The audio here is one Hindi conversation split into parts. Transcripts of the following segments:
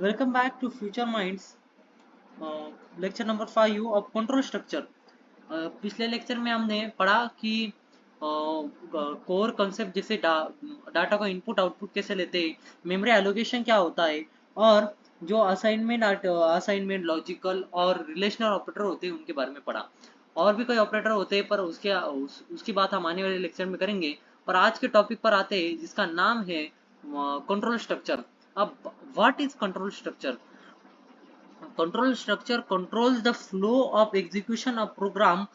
Welcome back to Future Minds, lecture number 5 of control structure. पिछले लेक्चर में हमने पढ़ा कि कोर कंसेप्ट जैसे डाटा को इनपुट आउटपुट कैसे लेते हैं, मेमोरी एलोकेशन क्या होता है, और जो असाइनमेंट लॉजिकल और रिलेशनल ऑपरेटर होते हैं उनके बारे में पढ़ा। और भी कोई ऑपरेटर होते हैं पर उसकी बात हम आने वाले लेक्चर में करेंगे। और आज के टॉपिक पर आते हैं जिसका नाम है कंट्रोल स्ट्रक्चर। अब what is control structure? Control structure controls the flow of execution of program,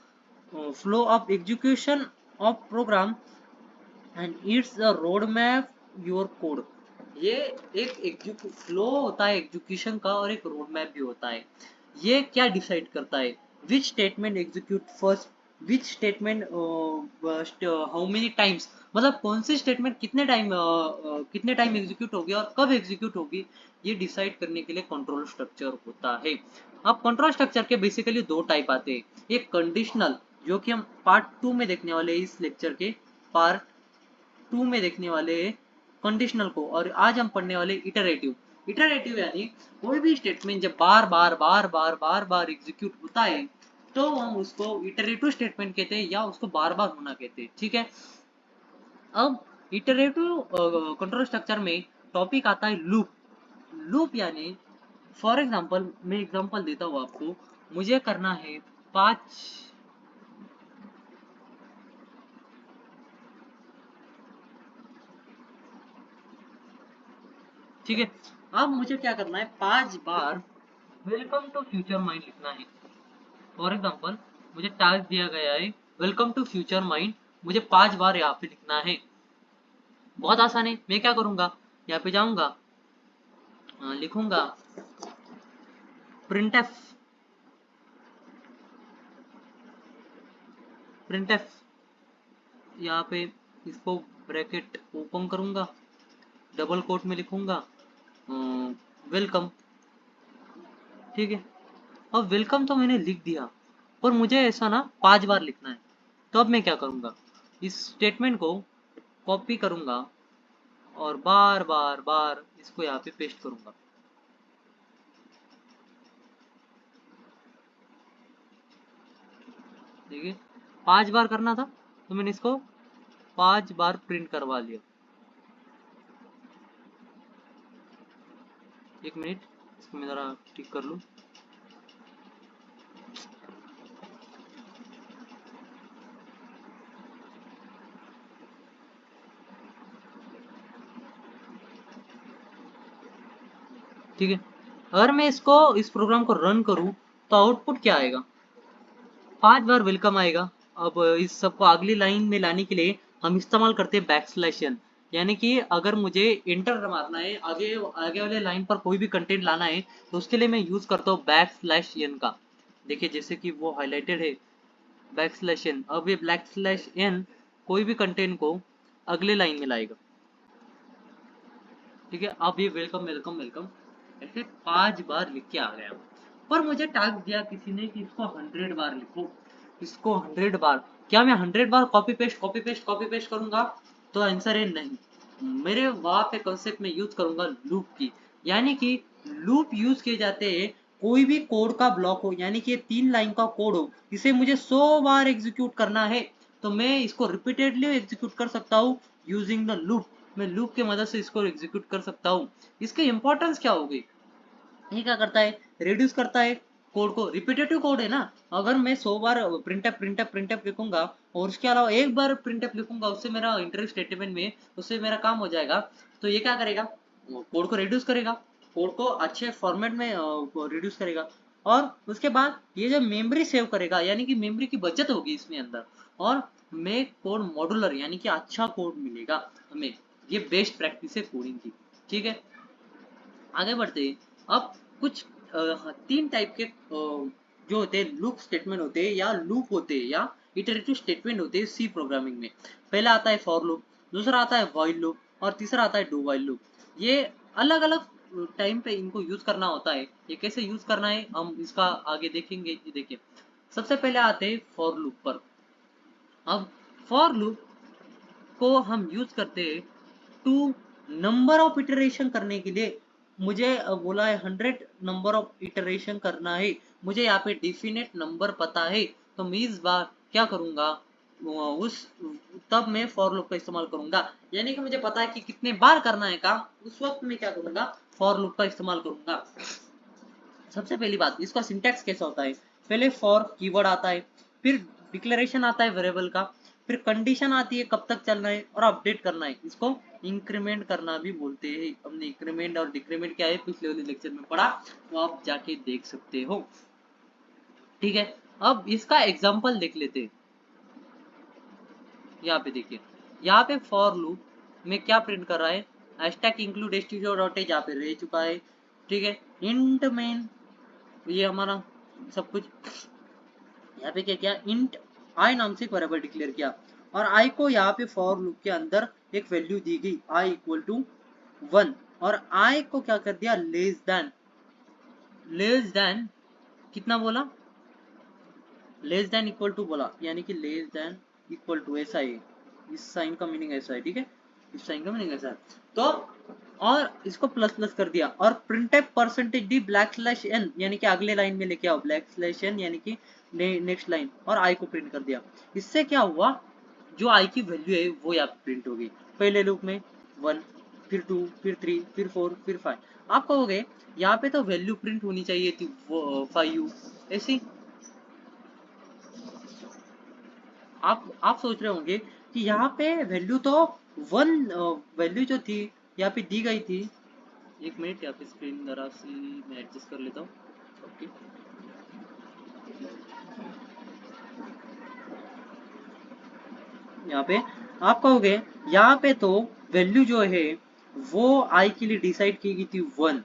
and it's the roadmap your code. ये एक फ्लो होता है एग्जीक्यूशन का और एक रोड मैप भी होता है। ये क्या डिसाइड करता है which statement execute first, which statement how many times, मतलब कौन सी स्टेटमेंट कितने टाइम एग्जीक्यूट होगी और कब एग्जीक्यूट होगी, ये डिसाइड करने के लिए कंट्रोल स्ट्रक्चर होता है। अब कंट्रोल स्ट्रक्चर के बेसिकली दो टाइप आते हैं। एक कंडीशनल, जो कि हम पार्ट 2 में देखने वाले हैं, इस लेक्चर के पार्ट 2 में देखने वाले हैं कंडीशनल को। और आज हम पढ़ने वाले इटरेटिव। इटरेटिव यानी कोई भी स्टेटमेंट जब बार बार एग्जीक्यूट होता है तो हम उसको इटरेटिव स्टेटमेंट कहते हैं या उसको बार बार होना कहते हैं। ठीक है। अब इटरेटिव कंट्रोल स्ट्रक्चर में टॉपिक आता है लूप। लूप यानी फॉर एग्जांपल, मैं एग्जांपल देता हूँ आपको। मुझे करना है 5, ठीक है। अब मुझे क्या करना है, 5 बार वेलकम टू फ्यूचर माइंड लिखना है। फॉर एग्जांपल, मुझे टास्क दिया गया है वेलकम टू फ्यूचर माइंड, मुझे 5 बार यहाँ पे लिखना है। बहुत आसान है। मैं क्या करूंगा, यहाँ पे जाऊंगा, लिखूंगा प्रिंटफ, प्रिंटफ, यहाँ पे इसको ब्रैकेट ओपन करूंगा, डबल कोट में लिखूंगा वेलकम। ठीक है। अब वेलकम तो मैंने लिख दिया, पर मुझे ऐसा ना 5 बार लिखना है। तो अब मैं क्या करूंगा, इस स्टेटमेंट को कॉपी करूंगा और बार बार बार इसको यहाँ पे पेस्ट करूंगा। देखिए, 5 बार करना था तो मैंने इसको 5 बार प्रिंट करवा लिया। एक मिनट, इसको मैं जरा ठीक कर लूँ। ठीक है। अगर मैं इस प्रोग्राम को रन करूँ तो आउटपुट क्या आएगा, 5 बार वेलकम आएगा। अब इस सबको अगली लाइन में लाने के लिए हम इस्तेमाल करते हैं बैकस्लैश n। यानी कि अगर मुझे इंटर मारना है, आगे आगे वाले लाइन पर कोई भी कंटेंट लाना है, तो उसके लिए मैं यूज करता हूँ बैकस्लैश n का। देखिए जैसे कि वो हाईलाइटेड है बैकस्लैश n। अब ये बैकस्लैश n कोई भी कंटेंट को अगले लाइन में लाएगा। ठीक है। अब ये वेलकम वेलकम वेलकम ऐसे 5 बार लिख के आ गया। पर मुझे टास्क दिया किसी ने कि इसको 100 बार लिखो, इसको 100 बार। क्या मैं 100 बार कॉपी पेस्ट करूंगा? तो आंसर है नहीं। मेरे वहां पे कंसेप्ट में यूज करूंगा लूप की। यानी कि लूप यूज किए जाते हैं कोई भी कोड का ब्लॉक हो, यानी कि 3 लाइन का कोड हो, इसे मुझे 100 बार एग्जीक्यूट करना है तो मैं इसको रिपीटेडली एग्जीक्यूट कर सकता हूँ यूजिंग द लूप। मैं लूप की मदद से इसको एग्जीक्यूट कर सकता हूँ। इसकी इंपॉर्टेंस क्या होगी, ये क्या करता है, रिड्यूस करता है कोड को। रिपीटेटिव कोड है ना, अगर मैं 100 बार प्रिंटअप लिखूंगा और उसके अलावा एक बार प्रिंटअप लिखूंगा, उससे मेरा इंटरव्यू स्टेटमेंट में उससे मेरा काम हो जाएगा। तो ये क्या करेगा, कोड को रिड्यूस करेगा, कोड को अच्छे फॉर्मेट में रिड्यूस करेगा। और उसके बाद ये जो मेमोरी सेव करेगा, यानी कि मेमोरी की बचत होगी इसमें अंदर। और मैं कोड मॉड्यूलर यानी कि अच्छा कोड मिलेगा हमें। ये बेस्ट प्रैक्टिस है कोडिंग की। ठीक है। आगे बढ़ते हैं। अब कुछ 3 टाइप के जो होते हैं लूप स्टेटमेंट होते हैं या लूप होते हैं या इटरेटिव स्टेटमेंट होते हैं सी प्रोग्रामिंग में। पहला आता है फॉर लूप, दूसरा आता है व्हाइल लूप और तीसरा आता है डू व्हाइल लूप। ये अलग अलग टाइम पे इनको यूज करना होता है। ये कैसे यूज करना है हम इसका आगे देखेंगे। ये देखिए, सबसे पहले आते हैं फॉर लूप पर। अब फॉर लूप को हम यूज करते हैं टू नंबर ऑफ इटरेशन करने के लिए। मुझे बोला है 100 नंबर ऑफ इटरेशन करना है, मुझे यहाँ पे डिफिनेट नंबर पता है, तो मैं इस बार क्या करूंगा, उस तब मैं फॉर लूप का इस्तेमाल करूंगा। यानी कि मुझे पता है कि कितने बार करना है काम, उस वक्त मैं क्या करूंगा, फॉर लूप का इस्तेमाल करूंगा। सबसे पहली बात, इसका सिंटैक्स कैसा होता है, पहले फॉर कीवर्ड आता है, फिर डिक्लेरेशन आता है वेरिएबल का, फिर कंडीशन आती है कब तक चलना है और अपडेट करना है, इसको इंक्रीमेंट करना भी बोलते हैं। हमने इंक्रीमेंट और डिक्रीमेंट क्या है पिछले वाले लेक्चर में पढ़ा, तो आप जाके देख सकते हो। ठीक है, अब इसका एग्जांपल देख लेते हैं। यहाँ पे देखिए, यहाँ पे फॉर लूप में क्या प्रिंट कर रहा है, हैशटैग इंक्लूड stdio.h यहाँ पे रह चुका है। ठीक है, इंट मेन, ये हमारा सब कुछ, यहाँ पे क्या किया, इंट आई नाम से एक वेरिएबल डिक्लेयर किया, और आई को यहाँ पे फॉर लूप के अंदर एक वैल्यू दी गई आई इक्वल टू 1, और आई को क्या कर दिया, लेस देन कितना बोला, लेस देन इक्वल टू बोला, यानी कि लेस देन इक्वल टू, ऐसा है, इस साइन का मीनिंग ऐसा है। ठीक है, इस साइन का मीनिंग ऐसा है, तो और इसको प्लस प्लस कर दिया, और printf percentage d black slash n, यानी कि अगले लाइन में लेके आओ ब्लैक स्लैश एन, यानी कि नेक्स्ट लाइन, और आई को प्रिंट कर दिया। इससे क्या हुआ, जो आई की वैल्यू है वो यहाँ पे प्रिंट हो गई। पहले लूप में 1, फिर 2, फिर 3, फिर 4, फिर 5। आप कहोगे यहाँ पे तो वैल्यू प्रिंट होनी चाहिए थी 5, ऐसी आप सोच रहे होंगे कि यहाँ पे वैल्यू तो 1, वैल्यू जो थी यहाँ पे दी गई थी। एक मिनट, यहाँ पे स्क्रीन जरा सी मैं एडजस्ट कर लेता हूँ। ओके, यहाँ पे आप कहोगे यहाँ पे तो वैल्यू जो है वो आई के लिए डिसाइड की गई थी 1,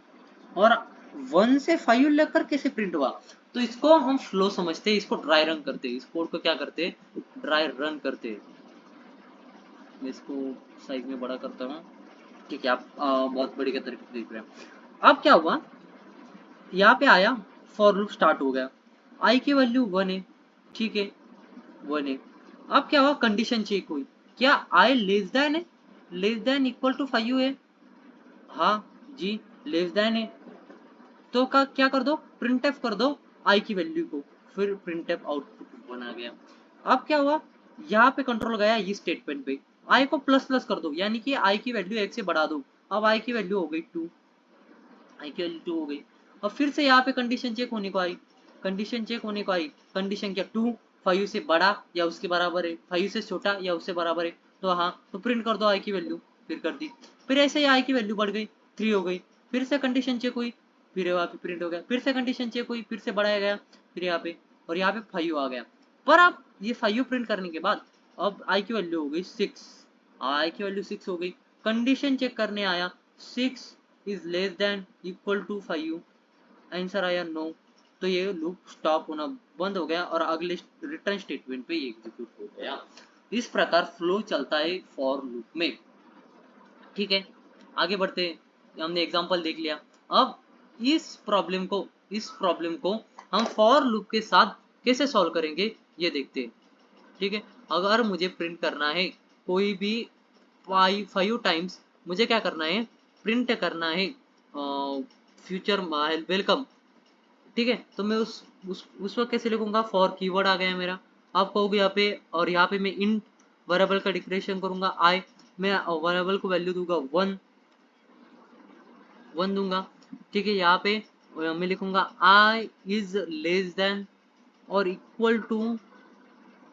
और 1 से 5 लेकर कैसे प्रिंट हुआ, तो इसको हम फ्लो समझते हैं, इसको ड्राई रन करते हैं, इस कोड को क्या करते हैं, ड्राई रन करते हैं। मैं इसको साइज में बड़ा करता हूँ। ठीक है, आप बहुत बड़ी के तरीके से देख रहे हैं। अब क्या हुआ, यहाँ पे आया, फॉर लूप स्टार्ट हो गया, आई की वैल्यू 1 है। ठीक है, 1 है। अब क्या हुआ, कंडीशन चेक हुई, क्या आई लेस देन है, लेस देन इक्वल टू 5 है, हाँ जी लेस देन है, तो का क्या कर दो, प्रिंटफ कर दो आई की वैल्यू को, फिर प्रिंटफ आउटपुट बना गया। अब क्या हुआ, यहाँ पे कंट्रोल गया इस स्टेटमेंट पे, आई को प्लस प्लस कर दो, यानी कि आई की वैल्यू 1 से बढ़ा दो, अब आई की वैल्यू हो गई 2, आई की वैल्यू 2 हो गई। और फिर से यहाँ पे कंडीशन चेक होने को आई, कंडीशन चेक होने को आई, कंडीशन क्या, 2 5 से बड़ा या उसके बराबर है, 5 से छोटा या उससे बराबर है, तो हाँ तो प्रिंट कर दो आई की वैल्यू, फिर कर दी। फिर ऐसे ही आई की वैल्यू बढ़ गई, 3 हो गई, फिर से कंडीशन चेक हुई, फिर यहाँ पे प्रिंट हो गया, फिर से कंडीशन चेक हुई, फिर से बढ़ाया गया, फिर यहाँ पे, और यहाँ पे 5 आ गया। पर अब ये 5 प्रिंट करने के बाद अब आई की वैल्यू हो गई 6, आई की वैल्यू 6 हो गई, कंडीशन चेक करने आया, 6 is less than equal to 5, answer आया नो, तो ये लूप स्टॉप होना बंद हो गया और अगले रिटर्न स्टेटमेंट पे एग्जीक्यूट हो गया। इस प्रकार फ्लो चलता है फॉर लूप में। ठीक है, आगे बढ़ते हैं, हमने एग्जांपल देख लिया। अब इस प्रॉब्लम को हम फॉर लूप के साथ कैसे सॉल्व करेंगे ये देखते हैं। ठीक है, अगर मुझे प्रिंट करना है कोई भी 5 टाइम्स, मुझे क्या करना है, प्रिंट करना है फ्यूचर वेलकम। ठीक है, तो मैं उस वक्त कैसे लिखूंगा, फॉर कीवर्ड आ गया मेरा, आप कहोगे यहाँ पे, और यहाँ पे मैं इंट वेरिएबल का डिक्लेरेशन करूंगा आई, मैं वेरिएबल को वैल्यू दूंगा 1 दूंगा। ठीक है, यहाँ पे मैं लिखूंगा आई इज लेस देन और इक्वल टू,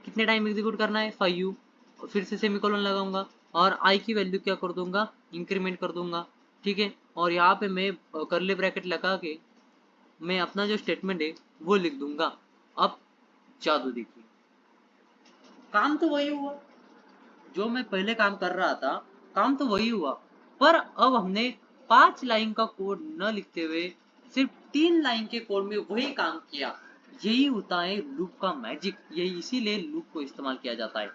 कितने टाइम एग्जीक्यूट करना है, 5, फिर से सेमीकोलन लगाऊंगा, और आई की वैल्यू क्या कर दूंगा, इंक्रीमेंट कर दूंगा। ठीक है, और यहाँ पे मैं करली ब्रैकेट लगा के मैं अपना जो स्टेटमेंट है वो लिख दूंगा। अब जादू देखिए, काम तो वही हुआ जो मैं पहले काम कर रहा था, काम तो वही हुआ, पर अब हमने 5 लाइन का कोड न लिखते हुए सिर्फ 3 लाइन के कोड में वही काम किया। यही होता है लूप का मैजिक, यही इसीलिए लूप को इस्तेमाल किया जाता है।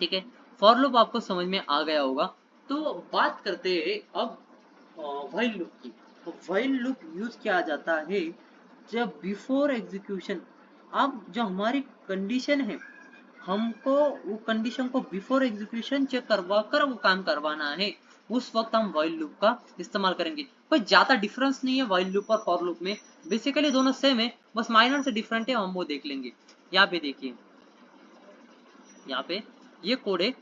ठीक है, फॉर लूप आपको समझ में आ गया होगा। तो बात करते हैं अब व्हाइल लूप की। तो व्हाइल लूप यूज किया जाता है जब बिफोर एग्जीक्यूशन, अब जो हमारी कंडीशन है, हमको वो कंडीशन को बिफोर एग्जीक्यूशन चेक करवा कर वो काम करवाना है, उस वक्त हम व्हाइल लूप का इस्तेमाल करेंगे। कोई ज्यादा डिफरेंस नहीं है व्हाइल लूप और फॉर लूप में, बेसिकली दोनों सेम है, बस माइनर से डिफरेंट है, हम वो देख लेंगे। यहाँ पे देखिए, यहाँ पे ये कोड है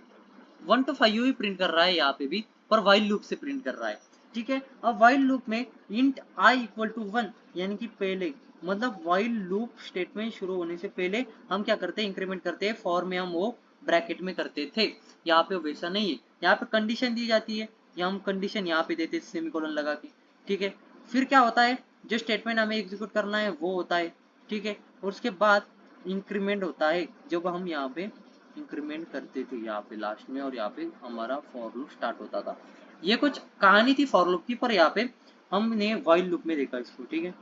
1 to 5 ही प्रिंट कर रहा है यहाँ पे भी, पर व्हाइल लूप से प्रिंट कर रहा है, ठीक है। अब व्हाइल लूप में इंट आई इक्वल टू 1, यानी कि पहले मतलब व्हाइल लूप स्टेटमेंट शुरू होने से पहले हम क्या करते हैं, इंक्रीमेंट करते हैं। फॉर में हम वो ब्रैकेट में करते थे, यहाँ पे वैसा नहीं है। यहाँ पे कंडीशन दी जाती है, या हम कंडीशन यहाँ पे देते हैं सेमीकोलन लगा के, ठीक है। फिर क्या होता है, जो स्टेटमेंट हमें एग्जीक्यूट करना है वो होता है, ठीक है। और उसके बाद इंक्रीमेंट होता है, जब हम यहाँ पे इंक्रीमेंट करते थे यहाँ पे लास्ट में, और यहाँ पे हमारा फॉर लूप स्टार्ट होता था। ये कुछ कहानी थी फॉर लूप की, पर यहाँ पे हमने व्हाइल लूप में देखा इसको, ठीक है।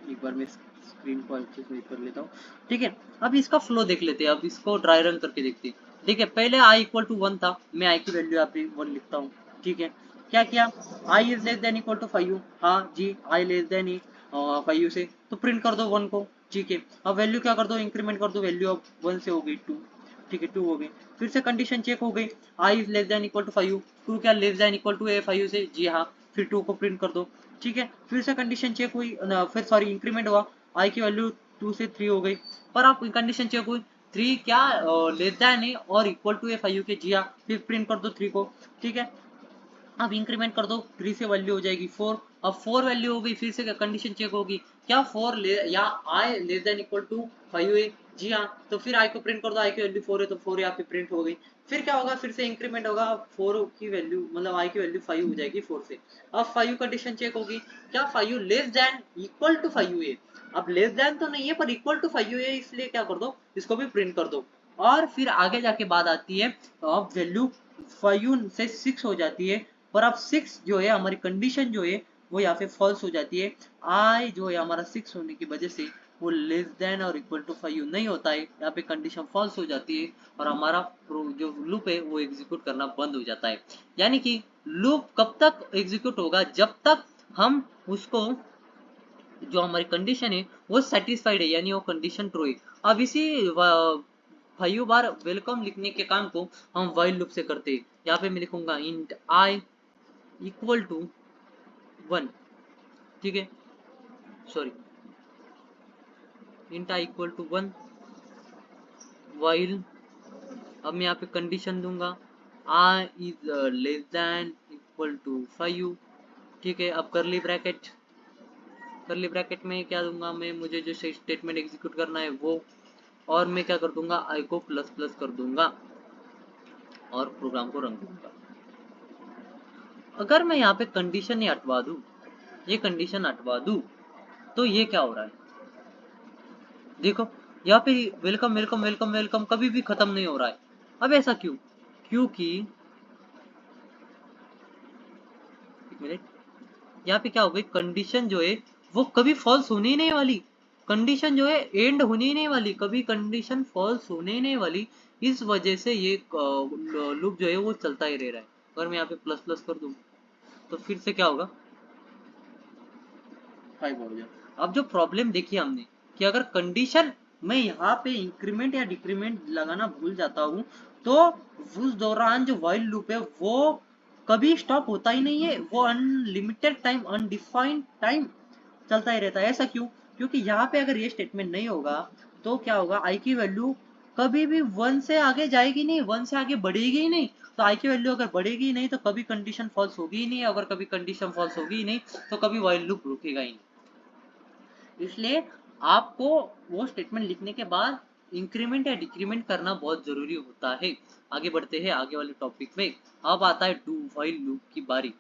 एक बार मैं स्क्रीन को अच्छे से कर लेता हूँ, ठीक है। अब इसका फ्लो देख लेते हैं, अब इसको ड्राई रन करके देखते हैं। देखिए पहले i इक्वल टू 1 था, मैं i की वैल्यू यहाँ पे 1 लिखता हूँ, ठीक है। क्या किया, i is less than equal to 5, हाँ जी, i लेस देन 5 से, तो प्रिंट कर दो 1 को, ठीक है। अब वैल्यू क्या कर दो, इंक्रीमेंट कर दो, वैल्यू अब 1 से हो गई 2, ठीक है, 2 हो गई। फिर से कंडीशन चेक हो गई, i is less than equal to 5, 2 क्या लेस देन इक्वल टू 5 से, जी हाँ, फिर 2 को प्रिंट कर दो, ठीक है। फिर से कंडीशन चेक हुई, फिर सॉरी इंक्रीमेंट हुआ, i की वैल्यू 2 से 3 हो गई, पर आप कंडीशन चेक हुई 3 क्या लेस देन है और इक्वल टू है 5 के, जी हाँ, फिर प्रिंट कर दो 3 को, ठीक है। अब इंक्रीमेंट कर दो, 3 से वैल्यू हो जाएगी 4, अब 4 वैल्यू हो गई, फिर से कंडीशन चेक होगी, क्या 4 या i less than equal to 5 है, जी हाँ, तो फिर i को प्रिंट कर दो, i की वैल्यू 4 है तो 4 यहाँ पे प्रिंट हो गई। फिर क्या होगा, फिर से इंक्रीमेंट होगा, 4 की वैल्यू मतलब i की वैल्यू 5 हो जाएगी 4 से। अब 5 कंडीशन चेक होगी, क्या 5 लेस देन इक्वल टू 5 है, अब लेस देन तो नहीं है पर इक्वल टू 5 है, इसलिए क्या कर दो, इसको भी प्रिंट कर दो। और फिर आगे जाके बात आती है, अब वैल्यू 5 से 6 हो जाती है, पर अब 6 जो है हमारी कंडीशन जो है वो यहाँ पे फॉल्स हो जाती है। i जो है हमारा 6 होने की वजह से वो लेस देन और इक्वल टू 5 नहीं होता है, यहाँ पे कंडीशन फॉल्स हो जाती है, और हमारा जो लूप है वो एग्जीक्यूट करना बंद हो जाता है। यानी कि लूप कब तक एग्जीक्यूट होगा, जब तक हम उसको, जो हमारी कंडीशन है वो सेटिस्फाइड है, यानी वो कंडीशन ट्रू है। अब इसी 5 बार वेलकम लिखने के काम को हम व्हाइल लूप से करते हैं। यहाँ पे मैं लिखूंगा इंट i इक्वल टू 1, ठीक है, sorry, int i equal to 1 while, अब मैं यहाँ पे कंडीशन दूंगा i is less than equal to 5, ठीक है। अब करली ब्रैकेट में क्या दूंगा मैं, मुझे जो स्टेटमेंट एग्जीक्यूट करना है वो, और मैं क्या कर दूंगा, i को प्लस प्लस कर दूंगा और प्रोग्राम को रन दूंगा। अगर मैं यहाँ पे कंडीशन ही हटवा दूं, ये कंडीशन हटवा दूं, तो ये क्या हो रहा है, देखो यहाँ पे वेलकम वेलकम वेलकम वेलकम कभी भी खत्म नहीं हो रहा है। अब ऐसा क्यों, क्योंकि एक मिनट, यहाँ पे क्या हो गई, कंडीशन जो है वो कभी फॉल्स होने ही नहीं वाली, कंडीशन जो है एंड होने ही नहीं वाली, कभी कंडीशन फॉल्स होने ही नहीं वाली। इस वजह से ये लूप जो है वो चलता ही रह रहा है। अगर मैं यहाँ पे प्लस प्लस कर दूं तो फिर से क्या होगा, 5 हो गया। अब जो प्रॉब्लम देखी हमने कि अगर कंडीशन मैं यहाँ पे इंक्रीमेंट या डिक्रीमेंट लगाना भूल जाता हूँ, तो उस दौरान जो व्हाइल लूप है वो कभी स्टॉप होता ही नहीं है, वो अनलिमिटेड टाइम, अनडिफाइंड टाइम चलता ही रहता है। ऐसा क्यों, क्योंकि यहाँ पे अगर ये स्टेटमेंट नहीं होगा तो क्या होगा, आई की वैल्यू कभी भी 1 से आगे जाएगी नहीं, 1 से आगे बढ़ेगी ही नहीं। तो आई की वैल्यू अगर बढ़ेगी ही नहीं तो कभी कंडीशन फॉल्स होगी ही नहीं, अगर कभी कंडीशन फॉल्स होगी ही नहीं तो कभी व्हाइल लूप रुकेगा ही नहीं। इसलिए आपको वो स्टेटमेंट लिखने के बाद इंक्रीमेंट या डिक्रीमेंट करना बहुत जरूरी होता है। आगे बढ़ते हैं आगे वाले टॉपिक में। अब आता है डू व्हाइल लूप की बारी।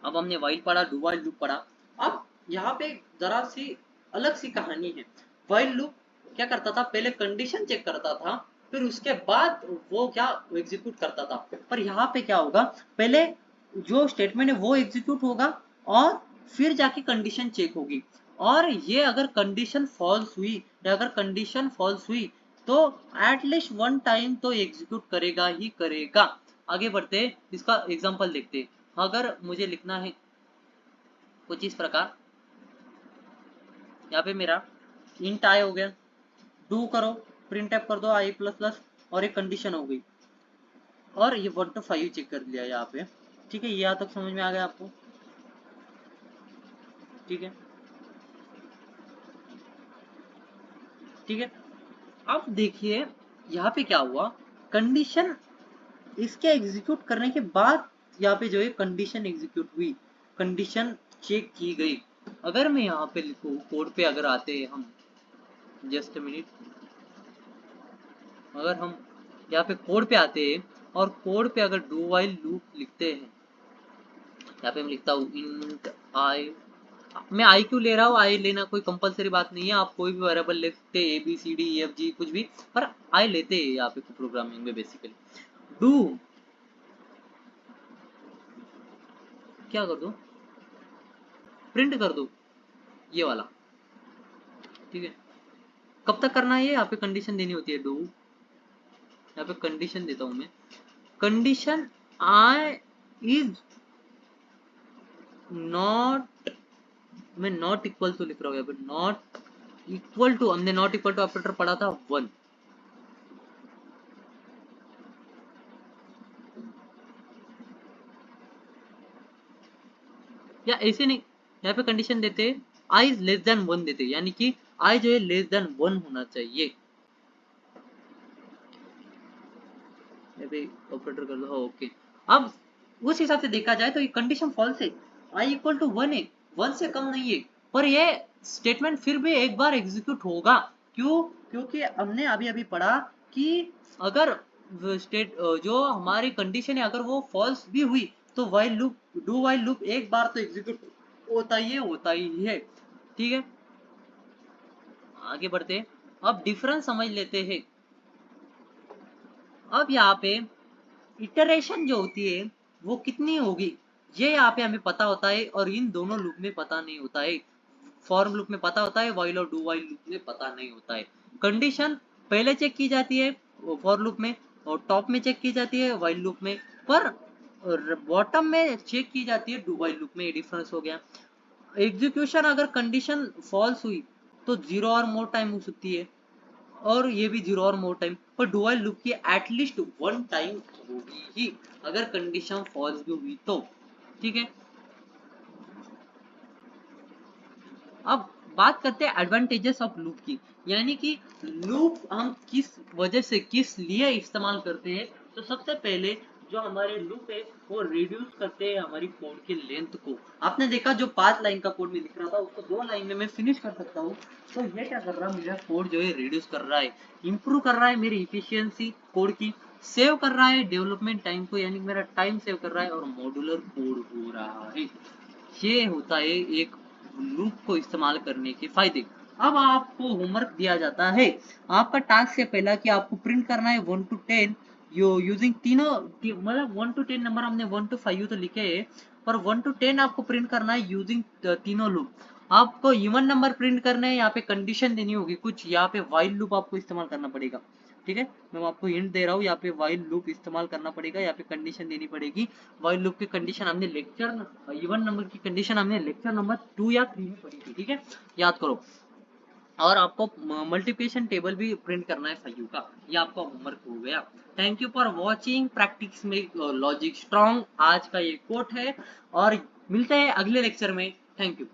अब हमने व्हाइल पढ़ा, डू व्हाइल लूप पढ़ा। अब यहाँ पे जरा सी अलग सी कहानी है। व्हाइल लूप क्या करता था, पहले कंडीशन चेक करता था, फिर उसके बाद वो क्या एग्जीक्यूट करता था। पर यहाँ पे क्या होगा, पहले जो स्टेटमेंट है वो एग्जीक्यूट होगा और फिर जाके कंडीशन चेक होगी, और ये अगर कंडीशन फॉल्स हुई, या अगर कंडीशन फॉल्स हुई तो एटलीस्ट 1 टाइम तो एग्जीक्यूट करेगा ही करेगा। आगे बढ़ते हैं, इसका एग्जांपल देखते हैं। अगर मुझे लिखना है कुछ इस प्रकार, यहाँ पे मेरा इंट आई हो गया, डू करो, प्रिंट एफ कर दो आई प्लस प्लस, और एक कंडीशन हो गई, और ये 1 to 5 चेक कर लिया यहाँ पे। ठीक है, ये यहाँ तक समझ में आ गया आपको? ठीक है, ठीक है। अब देखिए यहाँ पे क्या हुआ, कंडीशन इसके एग्जीक्यूट करने के बाद यहाँ पे जो है कंडीशन एग्जीक्यूट हुई, कंडीशन चेक की गई। अगर मैं यहाँ पे लिखूँ कोड पे, अगर आते हैं हम, जस्ट मिनट, अगर हम यहाँ पे कोड पे आते हैं और कोड पे अगर डू वाइल लूप लिखते हैं, यहाँ पे मैं लिखता हूँ इंट आई, मैं आई क्यों ले रहा हूँ, आई लेना कोई कंपलसरी बात नहीं है, आप कोई भी वेरिएबल ले सकते हैं, A B C D E F G कुछ भी, पर आई लेते हैं यहाँ पे प्रोग्रामिंग में बेसिकली। डू क्या कर दो, प्रिंट कर दो ये वाला। ठीक है, कब तक करना है ये, यहाँ पे कंडीशन देनी होती है डू, यहाँ पे कंडीशन देता हूँ मैं, कंडीशन आई इज नॉट, मैं नॉट इक्वल टू लिख रहा हूँ यहाँ पे, नॉट इक्वल टू, हमने नॉट इक्वल टू ऑपरेटर पढ़ा था 1, या ऐसे नहीं, यहाँ पे कंडीशन देते आई इज लेस देन 1 देते, यानी कि आई जो है लेस देन 1 होना चाहिए। यहाँ पे ऑपरेटर कर दो, ओके। अब उस हिसाब से देखा जाए तो ये कंडीशन फॉल्स है, आई इक्वल टू 1 है, 1 से कम नहीं है, पर ये स्टेटमेंट फिर भी एक बार एग्जीक्यूट होगा। क्यों? क्योंकि हमने अभी अभी पढ़ा कि अगर स्टेट जो हमारी कंडीशन है अगर वो फॉल्स भी हुई तो while loop, do while loop एक बार तो एग्जीक्यूट होता ही है, होता ही है। ठीक है, आगे बढ़ते हैं, अब डिफरेंस समझ लेते हैं। अब यहाँ पे इटरेशन जो होती है वो कितनी होगी ये यहाँ पे हमें पता होता है, और इन दोनों लूप में पता नहीं होता है। फॉर लूप में पता होता है, वाइल और डू वाइल लूप में पता नहीं होता है। कंडीशन पहले चेक की जाती है फॉर लूप में, और टॉप में चेक की जाती है वाइल लूप में, पर बॉटम में चेक की जाती है डू वाइल लूप में। ये डिफरेंस हो गया। एग्जीक्यूशन अगर कंडीशन फॉल्स हुई तो 0 और मोर टाइम हो सकती है, और ये भी 0 और मोर टाइम, पर डू वाइल लूप की एटलीस्ट 1 टाइम होगी ही अगर कंडीशन फॉल्स भी हुई तो। ठीक है, अब बात करते हैं एडवांटेजेस ऑफ लूप की, यानी कि लूप हम किस वजह से, किस लिए इस्तेमाल करते हैं। तो सबसे पहले जो हमारे लूप है वो रिड्यूस करते हैं हमारी कोड की लेंथ को। आपने देखा जो 5 लाइन का कोड में लिख रहा था उसको 2 लाइन में मैं फिनिश कर सकता हूँ। तो ये क्या कर रहा है, मेरा कोड जो है रिड्यूस कर रहा है, इंप्रूव कर रहा है मेरी इफिशियंसी कोड की, सेव कर रहा है डेवलपमेंट टाइम को, यानी मेरा टाइम सेव कर रहा है, और मॉड्यूलर कोड हो रहा है। ये होता है एक लूप को इस्तेमाल करने के फायदे। अब आपको होमवर्क दिया जाता है, आपका टास्क है पहला कि आपको प्रिंट करना है 1 to 10 यूजिंग तीनों, मतलब 1 to 10 नंबर, हमने 1 to 5 तो लिखे है, पर 1 to 10 आपको प्रिंट करना है यूजिंग तीनों लूप। आपको इवन नंबर प्रिंट करने हैं, यहाँ पे कंडीशन देनी होगी कुछ, यहाँ पे व्हाइल लूप आपको इस्तेमाल करना पड़ेगा। ठीक है, मैं आपको हिंट दे रहा हूँ, यहाँ पे व्हाइल लूप इस्तेमाल करना पड़ेगा, यहाँ पे कंडीशन देनी पड़ेगी। व्हाइल लूप की कंडीशन हमने लेक्चर, इवन नंबर की कंडीशन हमने लेक्चर नंबर 2 या 3 में पढ़ी थी। ठीक है, याद करो। और आपको मल्टीप्लिकेशन टेबल भी प्रिंट करना है 5 का, ये आपका होमवर्क हो गया। Thank you for watching practice में लॉजिक स्ट्रॉन्ग, आज का ये कोट है, और मिलते हैं अगले लेक्चर में। Thank you.